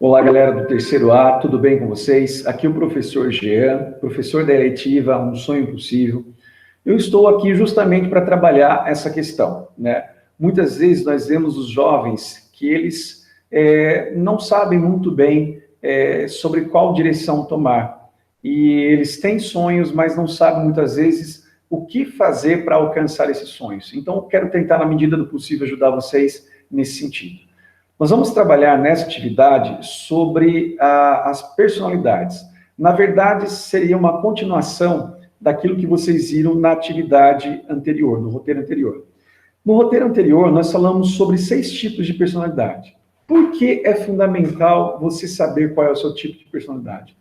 Olá, galera do terceiro A, tudo bem com vocês? Aqui é o professor Jean, professor da eletiva Um Sonho Impossível. Eu estou aqui justamente para trabalhar essa questão, né? Muitas vezes nós vemos os jovens que eles não sabem muito bem sobre qual direção tomar. E eles têm sonhos, mas não sabem muitas vezes o que fazer para alcançar esses sonhos. Então, eu quero tentar, na medida do possível, ajudar vocês nesse sentido. Nós vamos trabalhar nessa atividade sobre as personalidades. Na verdade, seria uma continuação daquilo que vocês viram na atividade anterior, no roteiro anterior. No roteiro anterior, nós falamos sobre 6 tipos de personalidade. Por que é fundamental você saber qual é o seu tipo de personalidade?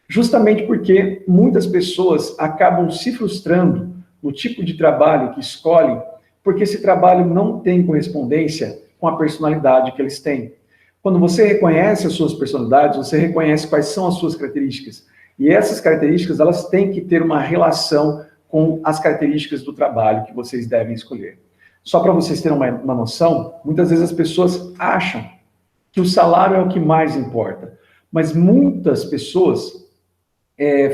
Justamente porque muitas pessoas acabam se frustrando no tipo de trabalho que escolhem, porque esse trabalho não tem correspondência com a personalidade que eles têm. Quando você reconhece as suas personalidades, você reconhece quais são as suas características. E essas características, elas têm que ter uma relação com as características do trabalho que vocês devem escolher. Só para vocês terem uma noção, muitas vezes as pessoas acham que o salário é o que mais importa. Mas muitas pessoas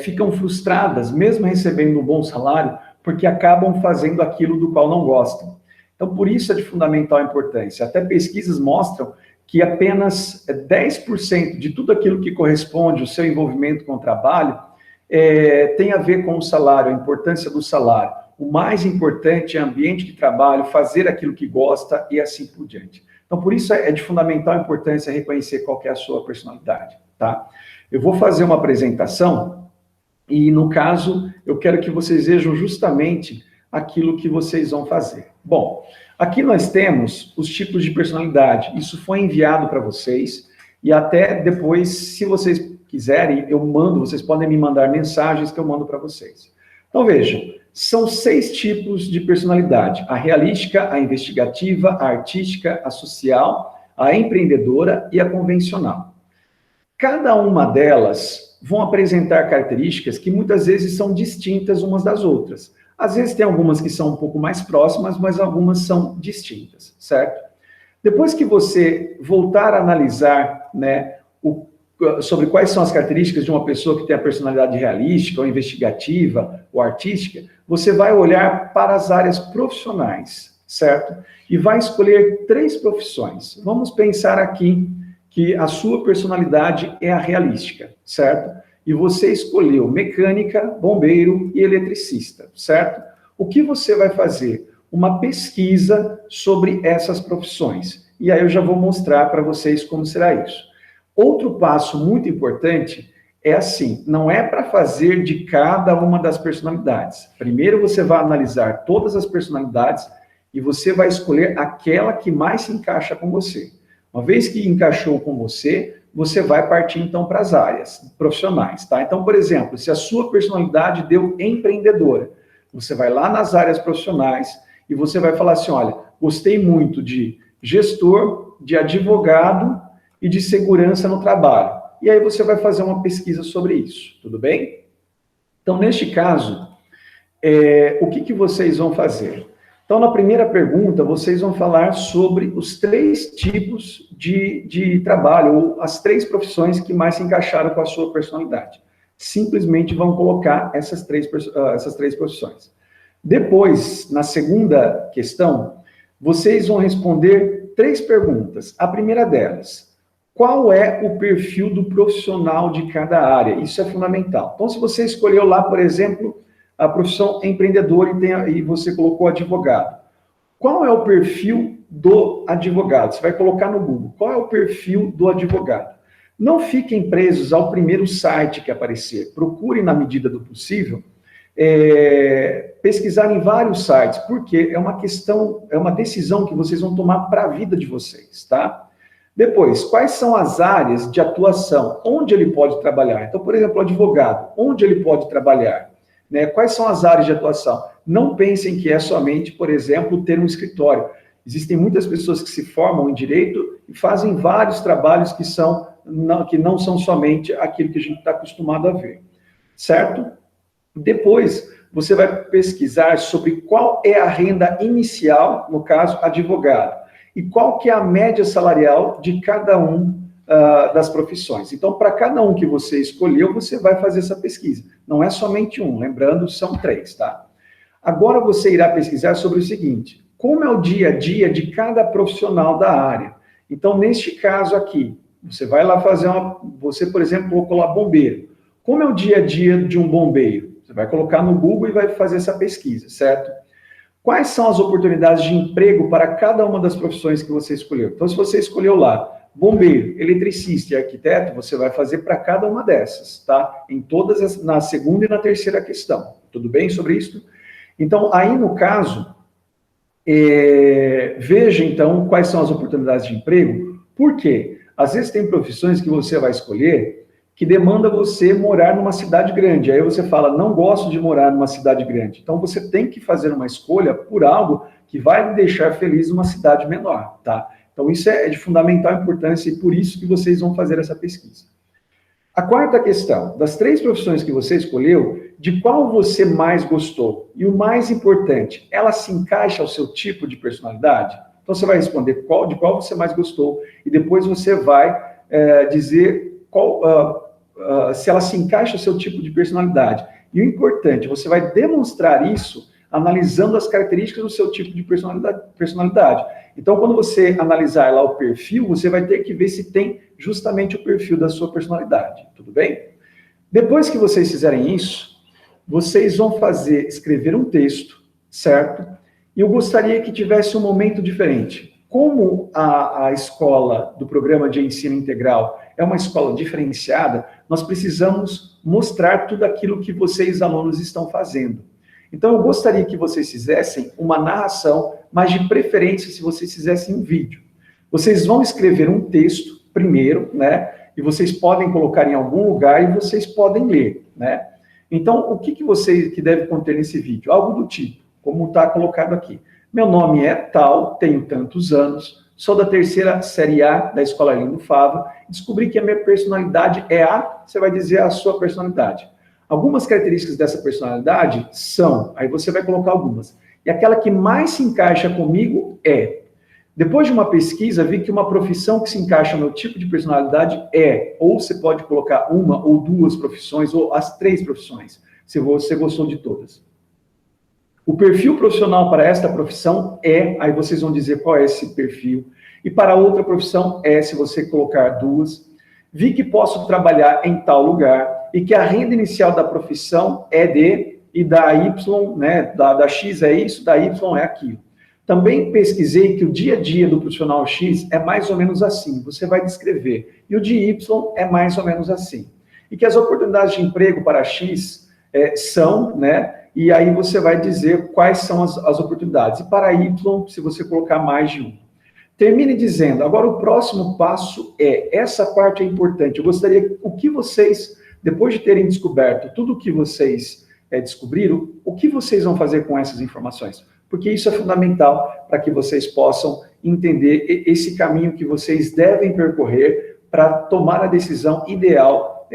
ficam frustradas, mesmo recebendo um bom salário, porque acabam fazendo aquilo do qual não gostam. Então, por isso é de fundamental importância. Até pesquisas mostram que apenas 10% de tudo aquilo que corresponde ao seu envolvimento com o trabalho tem a ver com o salário, a importância do salário. O mais importante é o ambiente de trabalho, fazer aquilo que gosta e assim por diante. Então, por isso é de fundamental importância reconhecer qual que é a sua personalidade, tá? Eu vou fazer uma apresentação e, no caso, eu quero que vocês vejam justamente aquilo que vocês vão fazer. Bom, aqui nós temos os tipos de personalidade. Isso foi enviado para vocês e até depois, se vocês quiserem, eu mando, vocês podem me mandar mensagens que eu mando para vocês. Então, vejam, são 6 tipos de personalidade. A realística, a investigativa, a artística, a social, a empreendedora e a convencional. Cada uma delas vão apresentar características que muitas vezes são distintas umas das outras. Às vezes tem algumas que são um pouco mais próximas, mas algumas são distintas, certo? Depois que você voltar a analisar, né, sobre quais são as características de uma pessoa que tem a personalidade realística, ou investigativa, ou artística, você vai olhar para as áreas profissionais, certo? E vai escolher 3 profissões. Vamos pensar aqui que a sua personalidade é a realística, certo? E você escolheu mecânica, bombeiro e eletricista, certo? O que você vai fazer? Uma pesquisa sobre essas profissões. E aí eu já vou mostrar para vocês como será isso. Outro passo muito importante é assim, não é para fazer de cada uma das personalidades. Primeiro você vai analisar todas as personalidades e você vai escolher aquela que mais se encaixa com você. Uma vez que encaixou com você, você vai partir, então, para as áreas profissionais, tá? Então, por exemplo, se a sua personalidade deu empreendedora, você vai lá nas áreas profissionais e você vai falar assim, olha, gostei muito de gestor, de advogado e de segurança no trabalho. E aí você vai fazer uma pesquisa sobre isso, tudo bem? Então, neste caso, o que vocês vão fazer? Então, na primeira pergunta, vocês vão falar sobre os 3 tipos de trabalho, ou as 3 profissões que mais se encaixaram com a sua personalidade. Simplesmente vão colocar essas três profissões. Depois, na segunda questão, vocês vão responder 3 perguntas. A primeira delas, qual é o perfil do profissional de cada área? Isso é fundamental. Então, se você escolheu lá, por exemplo, a profissão empreendedor e você colocou advogado. Qual é o perfil do advogado? Você vai colocar no Google. Qual é o perfil do advogado? Não fiquem presos ao primeiro site que aparecer. Procurem, na medida do possível, pesquisar em vários sites, porque é uma decisão que vocês vão tomar para a vida de vocês, tá? Depois, quais são as áreas de atuação? Onde ele pode trabalhar? Então, por exemplo, o advogado, onde ele pode trabalhar? Né? Quais são as áreas de atuação? Não pensem que é somente, por exemplo, ter um escritório. Existem muitas pessoas que se formam em direito e fazem vários trabalhos que não são somente aquilo que a gente está acostumado a ver, certo? Depois, você vai pesquisar sobre qual é a renda inicial, no caso, advogado, e qual que é a média salarial de cada um das profissões. Então, para cada um que você escolheu, você vai fazer essa pesquisa. Não é somente um, lembrando, são 3, tá? Agora você irá pesquisar sobre o seguinte: como é o dia a dia de cada profissional da área? Então, neste caso aqui, você vai lá fazer você, por exemplo, colocou lá bombeiro. Como é o dia a dia de um bombeiro? Você vai colocar no Google e vai fazer essa pesquisa, certo? Quais são as oportunidades de emprego para cada uma das profissões que você escolheu? Então, se você escolheu lá bombeiro, eletricista e arquiteto, você vai fazer para cada uma dessas, tá? Em todas, na segunda e na terceira questão. Tudo bem sobre isso? Então, aí no caso, veja então quais são as oportunidades de emprego. Por quê? Às vezes tem profissões que você vai escolher que demanda você morar numa cidade grande. Aí você fala, não gosto de morar numa cidade grande. Então você tem que fazer uma escolha por algo que vai lhe deixar feliz numa cidade menor, tá? Então isso é de fundamental importância e por isso que vocês vão fazer essa pesquisa. A quarta questão, das 3 profissões que você escolheu, de qual você mais gostou? E o mais importante, ela se encaixa ao seu tipo de personalidade? Então você vai responder de qual você mais gostou e depois você vai dizer se ela se encaixa ao seu tipo de personalidade. E o importante, você vai demonstrar isso analisando as características do seu tipo de personalidade. Então, quando você analisar lá o perfil, você vai ter que ver se tem justamente o perfil da sua personalidade, tudo bem? Depois que vocês fizerem isso, vocês vão escrever um texto, certo? E eu gostaria que tivesse um momento diferente. Como a escola do programa de ensino integral é uma escola diferenciada, nós precisamos mostrar tudo aquilo que vocês, alunos, estão fazendo. Então, eu gostaria que vocês fizessem uma narração, mas de preferência se vocês fizessem um vídeo. Vocês vão escrever um texto primeiro, né? E vocês podem colocar em algum lugar e vocês podem ler, né? Então, o que deve conter nesse vídeo? Algo do tipo, como está colocado aqui. Meu nome é tal, tenho tantos anos, sou da 3ª série A da Escola Arlindo Fava, descobri que a minha personalidade é A, você vai dizer a sua personalidade. Algumas características dessa personalidade são, aí você vai colocar algumas, e aquela que mais se encaixa comigo é, depois de uma pesquisa, vi que uma profissão que se encaixa no meu tipo de personalidade ou você pode colocar uma ou 2 profissões, ou as 3 profissões, se você gostou de todas. O perfil profissional para esta profissão aí vocês vão dizer qual é esse perfil, e para outra profissão se você colocar 2. Vi que posso trabalhar em tal lugar, e que a renda inicial da profissão é D, e da Y, né, da X é isso, da Y é aquilo. Também pesquisei que o dia a dia do profissional X é mais ou menos assim, você vai descrever, e o de Y é mais ou menos assim. E que as oportunidades de emprego para X são, né, e aí você vai dizer quais são as oportunidades. E para Y, se você colocar mais de um. Termine dizendo, agora o próximo passo essa parte é importante, eu gostaria, o que vocês, depois de terem descoberto tudo o que vocês descobriram, o que vocês vão fazer com essas informações? Porque isso é fundamental para que vocês possam entender esse caminho que vocês devem percorrer para tomar a decisão ideal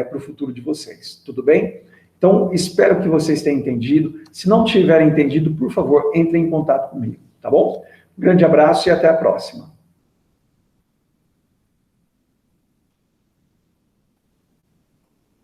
para o futuro de vocês, tudo bem? Então, espero que vocês tenham entendido. Se não tiverem entendido, por favor, entrem em contato comigo, tá bom? Um grande abraço e até a próxima.